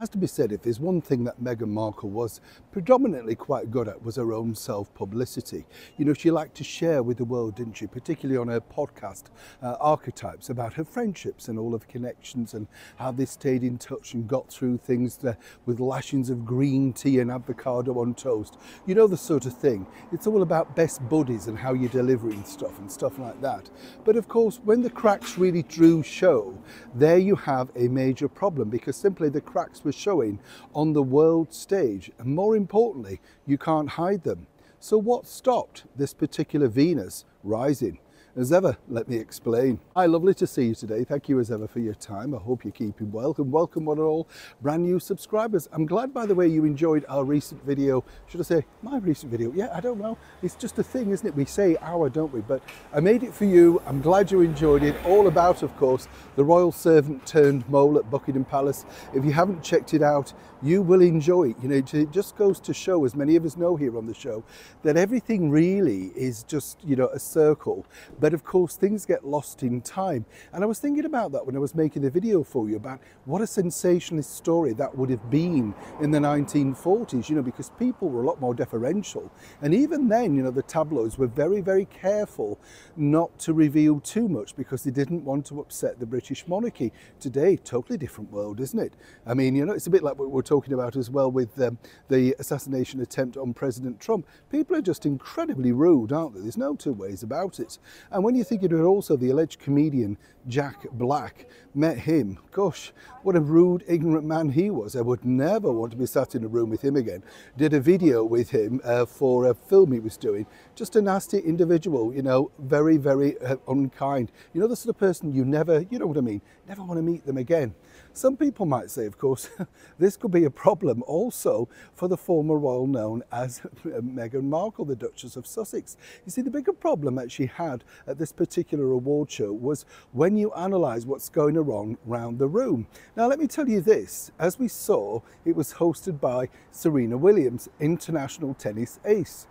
Has to be said, if there's one thing that Meghan Markle was predominantly quite good at, was her own self-publicity. You know, she liked to share with the world, didn't she? Particularly on her podcast, Archetypes, about her friendships and all of the connections and how they stayed in touch and got through things with lashings of green tea and avocado on toast. You know, the sort of thing. It's all about best buddies and how you're delivering stuff and stuff like that. But of course, when the cracks really do show, there you have a major problem, because simply the cracks were showing on the world stage, and more importantly, you can't hide them. So what stopped this particular Venus rising? As ever, let me explain. Hi, lovely to see you today. Thank you as ever for your time. I hope you're keeping well, and welcome one and all brand new subscribers. I'm glad, by the way, you enjoyed our recent video. Should I say my recent video? Yeah, I don't know. It's just a thing, isn't it? We say our, don't we? But I made it for you. I'm glad you enjoyed it. All about, of course, the royal servant turned mole at Buckingham Palace. If you haven't checked it out, you will enjoy it. You know, it just goes to show, as many of us know here on the show, that everything really is just, you know, a circle. But of course, things get lost in time. And I was thinking about that when I was making the video for you, about what a sensationalist story that would have been in the 1940s, you know, because people were a lot more deferential. And even then, you know, the tabloids were very, very careful not to reveal too much, because they didn't want to upset the British monarchy. Today, totally different world, isn't it? I mean, you know, it's a bit like what we're talking about as well with the assassination attempt on President Trump. People are just incredibly rude, aren't they? There's no two ways about it. And when you think of it, also the alleged comedian Jack Black, met him, gosh, what a rude, ignorant man he was. I would never want to be sat in a room with him again. Did a video with him for a film he was doing. Just a nasty individual, you know, very, very unkind. You know, the sort of person you never, you know what I mean, never want to meet them again. Some people might say, of course, this could be a problem also for the former royal known as Meghan Markle, the Duchess of Sussex. You see, the bigger problem that she had at this particular award show was when you analyse what's going on around the room. Now, let me tell you this. As we saw, it was hosted by Serena Williams, international tennis ace.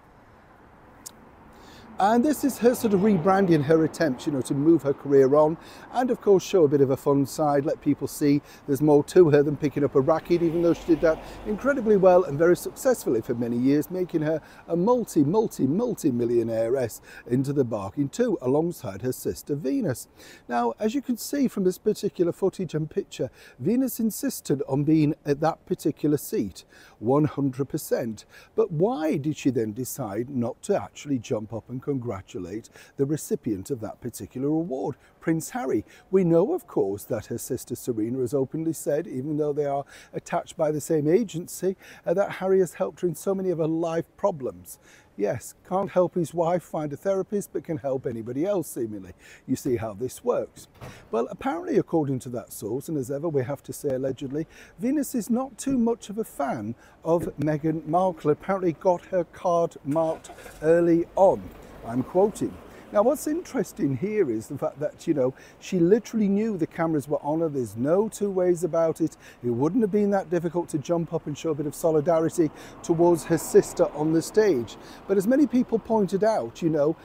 And this is her sort of rebranding, her attempts, you know, to move her career on, and of course show a bit of a fun side, let people see there's more to her than picking up a racket, even though she did that incredibly well and very successfully for many years, making her a multi-millionairess into the bargain too, alongside her sister Venus. Now, as you can see from this particular footage and picture, Venus insisted on being at that particular seat 100%. But why did she then decide not to actually jump up and congratulate the recipient of that particular award, Prince Harry? We know, of course, that her sister Serena has openly said, even though they are attached by the same agency, that Harry has helped her in so many of her life problems. Yes, can't help his wife find a therapist, but can help anybody else, seemingly. You see how this works. Well, apparently, according to that source, and as ever we have to say allegedly, Venus is not too much of a fan of Meghan Markle. Apparently got her card marked early on. I'm quoting. Now, what's interesting here is the fact that, you know, she literally knew the cameras were on her. There's no two ways about it. It wouldn't have been that difficult to jump up and show a bit of solidarity towards her sister on the stage. But as many people pointed out, you know,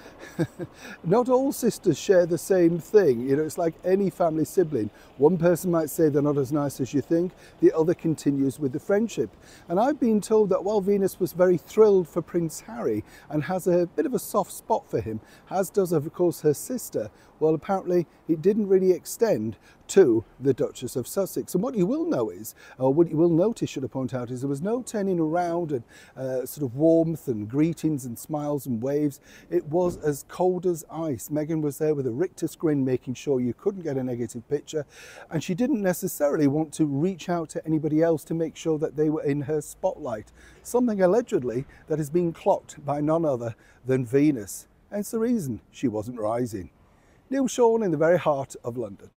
not all sisters share the same thing. You know, it's like any family sibling. One person might say they're not as nice as you think. The other continues with the friendship. And I've been told that while Venus was very thrilled for Prince Harry and has a bit of a soft spot for him, as does, of course, her sister, well, apparently it didn't really extend to the Duchess of Sussex. And what you will know is, or what you will notice, should I point out, is there was no turning around and sort of warmth and greetings and smiles and waves. It was as cold as ice. Meghan was there with a rictus grin, making sure you couldn't get a negative picture. And she didn't necessarily want to reach out to anybody else to make sure that they were in her spotlight. Something allegedly that has been clocked by none other than Venus. Hence the reason she wasn't rising. Neil Sean in the very heart of London.